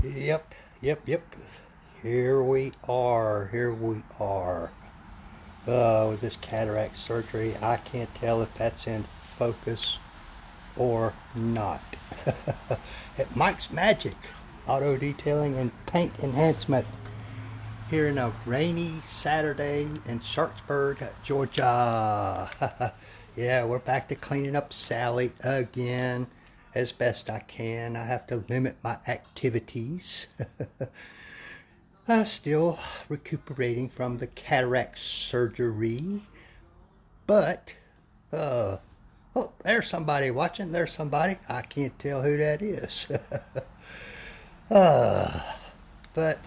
Yep, yep. Here we are. Here we are. With this cataract surgery, I can't tell if that's in focus or not. At Mike's Magic Auto Detailing and Paint Enhancement here in a rainy Saturday in Sharpsburg, Georgia. Yeah, we're back to cleaning up Sally again as best I can. I have to limit my activities. Still recuperating from the cataract surgery, but oh, there's somebody watching. There's somebody. I can't tell who that is. But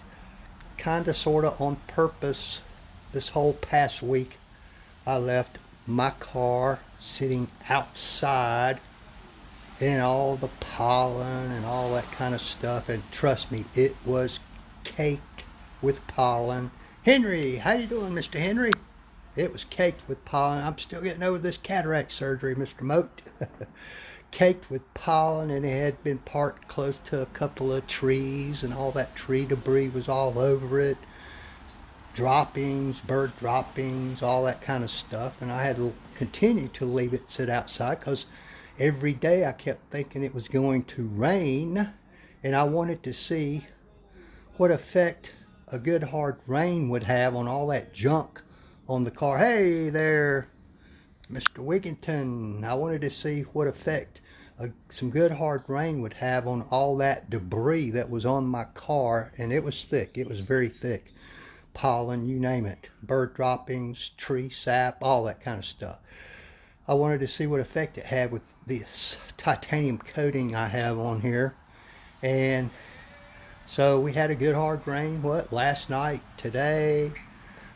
kind of, sort of on purpose, this whole past week, I left my car sitting outside in all the pollen and all that kind of stuff. And trust me, it was caked with pollen. Henry, how you doing, Mr. Henry? It was caked with pollen. I'm still getting over this cataract surgery, Mr. Moat. Caked with pollen, and it had been parked close to a couple of trees, and all that tree debris was all over it. Droppings, bird droppings, all that kind of stuff. And I had to continue to leave it sit outside because every day I kept thinking it was going to rain, and I wanted to see what effect a good hard rain would have on all that junk on the car. Hey there, Mr. Wigginton. I wanted to see what effect some good hard rain would have on all that debris that was on my car. And it was thick. It was very thick. Pollen, you name it. Bird droppings, tree sap, all that kind of stuff. I wanted to see what effect it had with this titanium coating I have on here. And so we had a good hard rain, last night, today.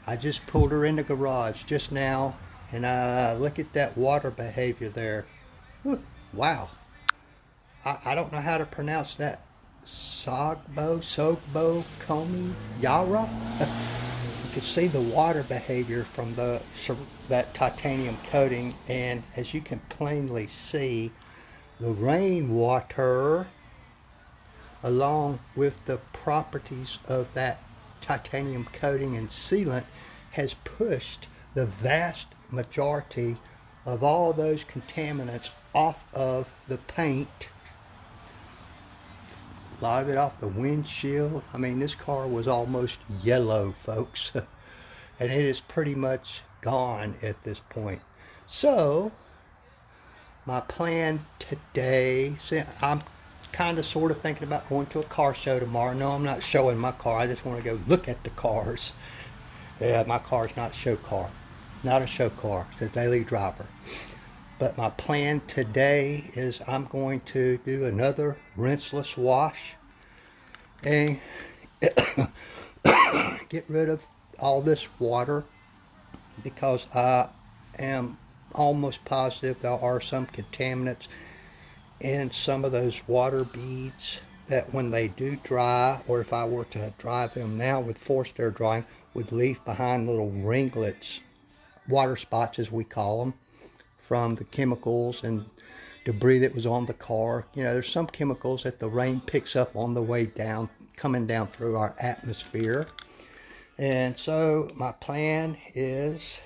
I just pulled her in the garage just now, and look at that water behavior there. Whew, wow. I don't know how to pronounce that. Sogbo, Komi, Yara. You can see the water behavior from that titanium coating, and as you can plainly see, the rainwater, along with the properties of that titanium coating and sealant, has pushed the vast majority of all those contaminants off of the paint. A lot of it off the windshield. I mean, this car was almost yellow, folks. And it is pretty much gone at this point. So, my plan today, I'm kind of sort of thinking about going to a car show tomorrow. No, I'm not showing my car. I just want to go look at the cars. Yeah, my car's not a show car. Not a show car. It's a daily driver. But my plan today is I'm going to do another rinseless wash and get rid of all this water, because I am almost positive there are some contaminants in some of those water beads that when they do dry, or if I were to dry them now with forced air drying, would leave behind little ringlets, water spots as we call them, from the chemicals and debris that was on the car. You know, there's some chemicals that the rain picks up on the way down, coming down through our atmosphere. And so my plan is,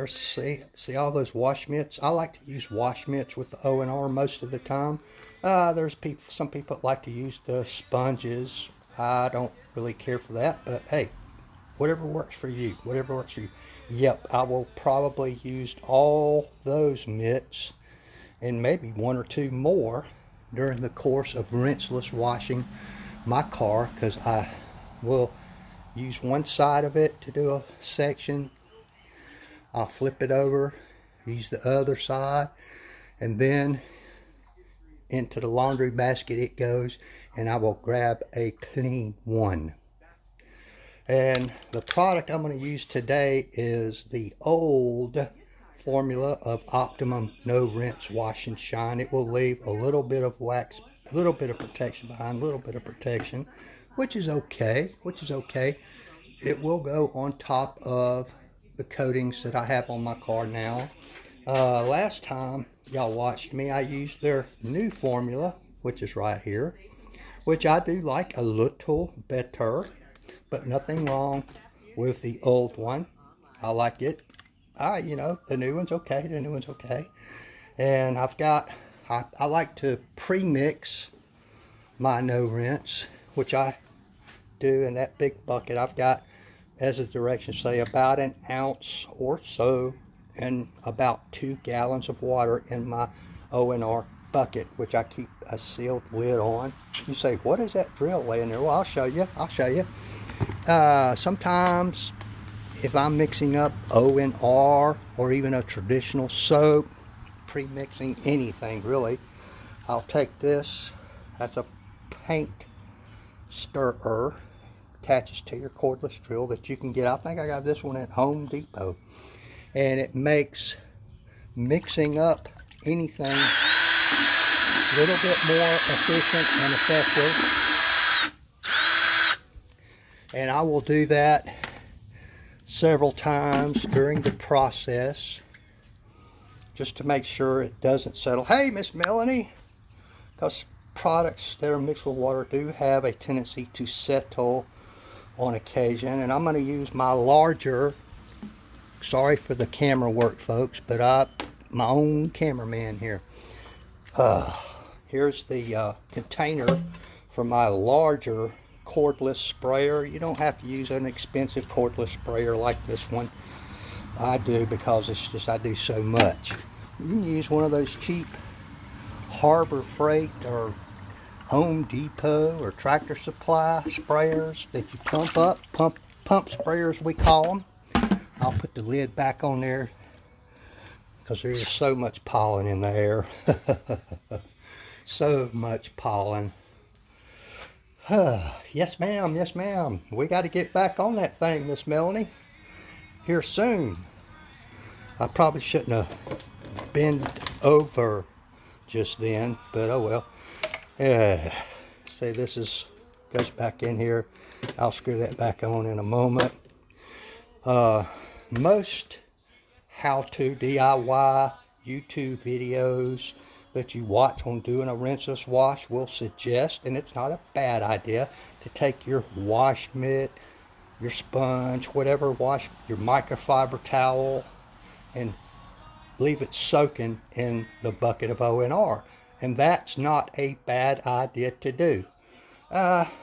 see all those wash mitts. I like to use wash mitts with the O&R most of the time. There's some people that like to use the sponges. I don't really care for that, but hey, whatever works for you, whatever works for you. Yep, I will probably use all those mitts and maybe one or two more during the course of rinseless washing my car, because I will use one side of it to do a section. I'll flip it over, use the other side, and then into the laundry basket it goes, and I will grab a clean one. And the product I'm going to use today is the old formula of Optimum No Rinse Wash and Shine. It will leave a little bit of wax, a little bit of protection behind, a little bit of protection, which is okay, It will go on top of the coatings that I have on my car now. Last time y'all watched me, I used their new formula, which is right here. which I do like a little better, but nothing wrong with the old one. I like it. You know, the new one's okay. The new one's okay. And I like to pre-mix my no rinse, which I do in that big bucket. I've got, as the directions say, about an ounce or so and about 2 gallons of water in my O&R bucket, which I keep a sealed lid on. You say, what is that drill laying there? Well, I'll show you. Sometimes if I'm mixing up O&R or even a traditional soap, pre-mixing anything really, I'll take this. That's a paint stirrer, attaches to your cordless drill that you can get. I think I got this one at Home Depot, and it makes mixing up anything a little bit more efficient and effective. And I will do that several times during the process just to make sure it doesn't settle. Hey, Miss Melanie, because products that are mixed with water do have a tendency to settle on occasion, and I'm going to use my larger, sorry for the camera work folks, but my own cameraman here. Here's the container for my larger cordless sprayer. You don't have to use an expensive cordless sprayer like this one. I do, because it's just I do so much. You can use one of those cheap Harbor Freight or Home Depot or Tractor Supply sprayers that you pump up, pump sprayers we call them. I'll put the lid back on there because there is so much pollen in the air. So much pollen. Yes ma'am, yes ma'am. We got to get back on that thing, Miss Melanie, here soon. I probably shouldn't have bent over just then, but oh well. See, this goes back in here. I'll screw that back on in a moment. Most how-to DIY YouTube videos that you watch on doing a rinseless wash will suggest, and it's not a bad idea, to take your wash mitt, your sponge, whatever wash, your microfiber towel, and leave it soaking in the bucket of O&R. And that's not a bad idea to do.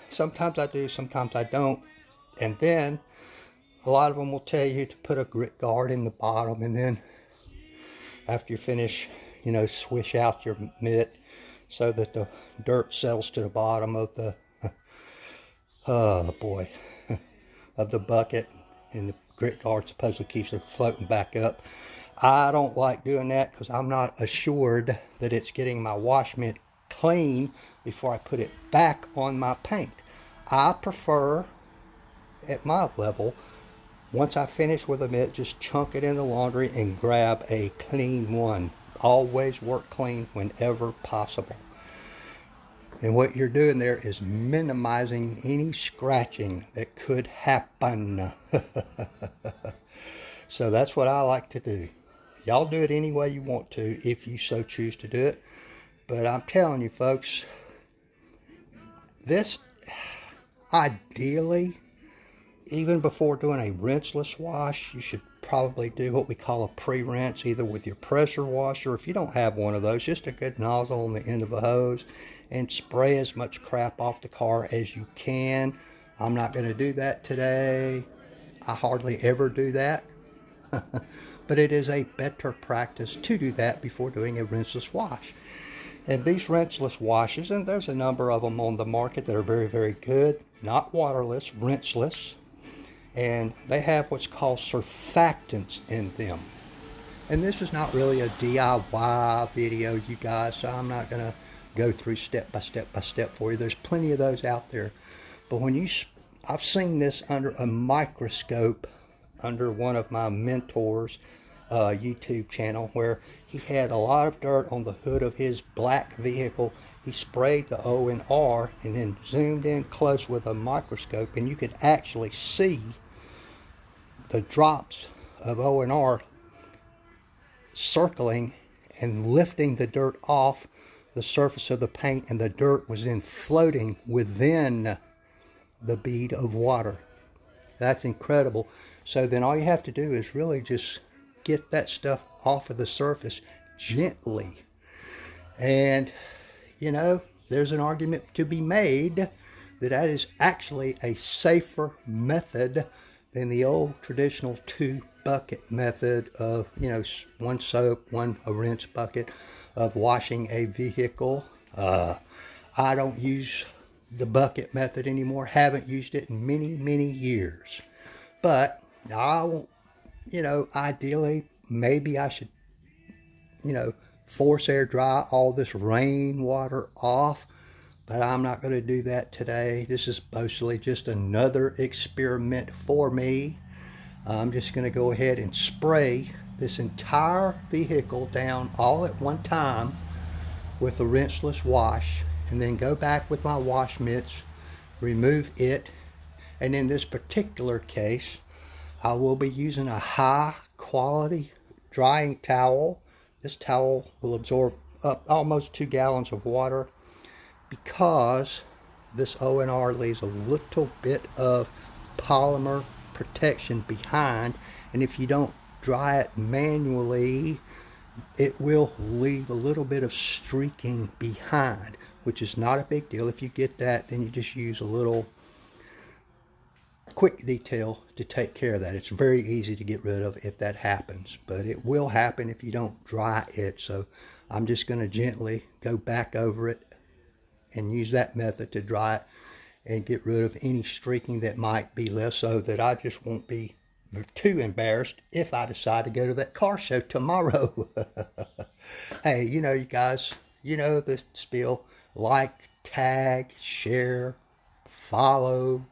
Sometimes I do, sometimes I don't. And then a lot of them will tell you to put a grit guard in the bottom, and then after you finish, you know, swish out your mitt so that the dirt settles to the bottom of the oh boy of the bucket, and the grit guard supposedly keeps it floating back up. I don't like doing that because I'm not assured that it's getting my wash mitt clean before I put it back on my paint. I prefer, at my level, once I finish with a mitt, just chunk it in the laundry and grab a clean one. Always work clean whenever possible. And what you're doing there is minimizing any scratching that could happen. So that's what I like to do. Y'all do it any way you want to if you so choose to do it. But I'm telling you folks, this ideally, even before doing a rinseless wash, you should probably do what we call a pre-rinse, either with your pressure washer. If you don't have one of those, just a good nozzle on the end of a hose and spray as much crap off the car as you can. I'm not going to do that today. I hardly ever do that. But it is a better practice to do that before doing a rinseless wash. And these rinseless washes, and there's a number of them on the market that are very, very good, not waterless, rinseless, and they have what's called surfactants in them. And this is not really a DIY video, you guys, so I'm not going to go through step by step for you. There's plenty of those out there. But when I've seen this under a microscope under one of my mentors' YouTube channel, where he had a lot of dirt on the hood of his black vehicle. He sprayed the O&R and then zoomed in close with a microscope, and you could actually see the drops of O&R circling and lifting the dirt off the surface of the paint, and the dirt was then floating within the bead of water. That's incredible. So then all you have to do is really just get that stuff off of the surface gently. And, you know, there's an argument to be made that that is actually a safer method than the old traditional 2-bucket method of, you know, one soap, a rinse bucket of washing a vehicle. I don't use the bucket method anymore. Haven't used it in many, many years. But I won't, you know, ideally, maybe I should, you know, force air dry all this rainwater off. But I'm not going to do that today. This is mostly just another experiment for me. I'm just going to go ahead and spray this entire vehicle down all at one time with a rinseless wash, and then go back with my wash mitts, remove it, and in this particular case I will be using a high quality drying towel. This towel will absorb up almost 2 gallons of water, because this ONR leaves a little bit of polymer protection behind, and if you don't dry it manually, it will leave a little bit of streaking behind, which is not a big deal. If you get that, then you just use a little Quik detail to take care of that. It's very easy to get rid of if that happens, but it will happen if you don't dry it. So I'm just going to gently go back over it and use that method to dry it and get rid of any streaking that might be left, so that I just won't be too embarrassed if I decide to go to that car show tomorrow. Hey, you know, you guys, you know the spiel. Like, tag, share, follow,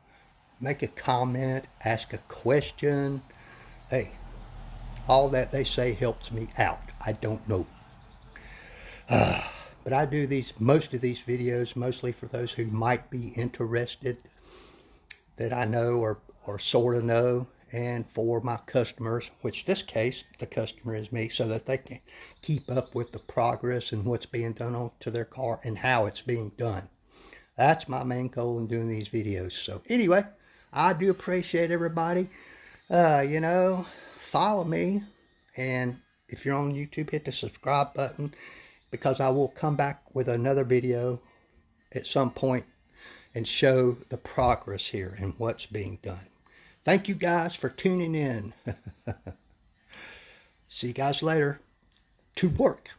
make a comment, ask a question. Hey, all that they say helps me out. I don't know. But I do most of these videos mostly for those who might be interested, that I know or sort of know, and for my customers, which this case the customer is me, so that they can keep up with the progress and what's being done to their car and how it's being done. That's my main goal in doing these videos. So anyway, I do appreciate everybody. You know, follow me, and if you're on YouTube, hit the subscribe button, because I will come back with another video at some point and show the progress here and what's being done. Thank you guys for tuning in. See you guys later. To work.